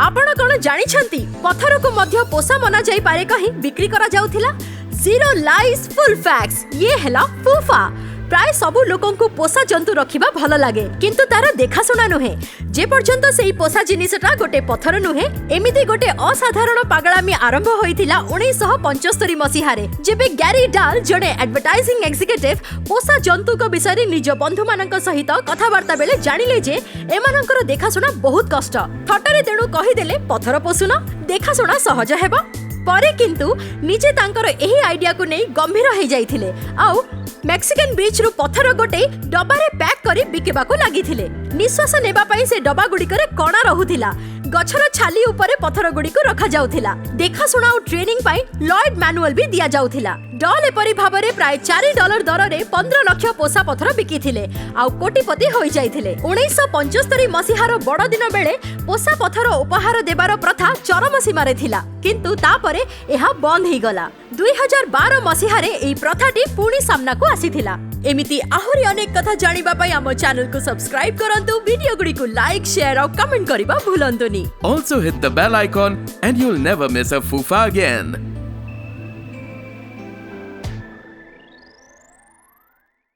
आपण कौन जानिछंती पत्थर को मध्य पोषा मना जाई पारे कहीं बिक्री करा जाउथिला। जीरो लाइज फुल फैक्ट्स ये हेला फूफा। प्राय सबु लोकन को पोषा जंतु रखिबा भल लागे किंतु तार देखाशुना नुहे। जे पर्यंत सेही पोषा जिनिसटा गोटे पत्थर नुहे। एमिति गोटे असाधारण पागलामी आरंभ होइथिला 1975 मसीहारे जेबे गैरी डाल जणे एडवर्टाइजिंग एग्जीक्यूटिव पोषा जंतु को विषय निज बंधु मानक सहित कथावार्ता बेले जानिले जे एमानकर देखाशुना बहुत कष्ट। थटरे तेणु कहिदेले पत्थर पोषुन देखाशुना सहज हेबो। परे किंतु निजे तांकर एही आइडिया को नै गंभीर हो जाइथिले आउ मेक्सिकन बीच रु पत्थर गोटे डबारे पैक करी बिकेबाको लागिथिले। निश्वास नेबा पई से डबा गुडी करे कणा रहुथिला। गछर छाली उपरे पत्थर गुडी को रखा जाउथिला। देखा और ट्रेनिंग पाई लॉयड मैनुअल भी दिया जाउथिला। डॉल एपरी भाबरे प्राय $4 दर रे 15 लाख पोषा पत्थर बिकिथिले आउ कोटिपति होई जाइथिले। 1975 मसीहार बड़ दिन बेले पोषा पत्थर उपहार देबार प्रथा चरम सीमारे थिला किंतु तापरे एहा बंद ही गला। 2012 मसीहारे एई प्रथाटी पुणी सामना को आसीथिला। एमिति आहुरी अनेक कथा जानिबा पई हम चैनल को सब्सक्राइब करंतु, वीडियो गुडी को लाइक शेयर और कमेंट करिबा भूलंतुनी। Also hit the bell icon and you'll never miss a Fufa again.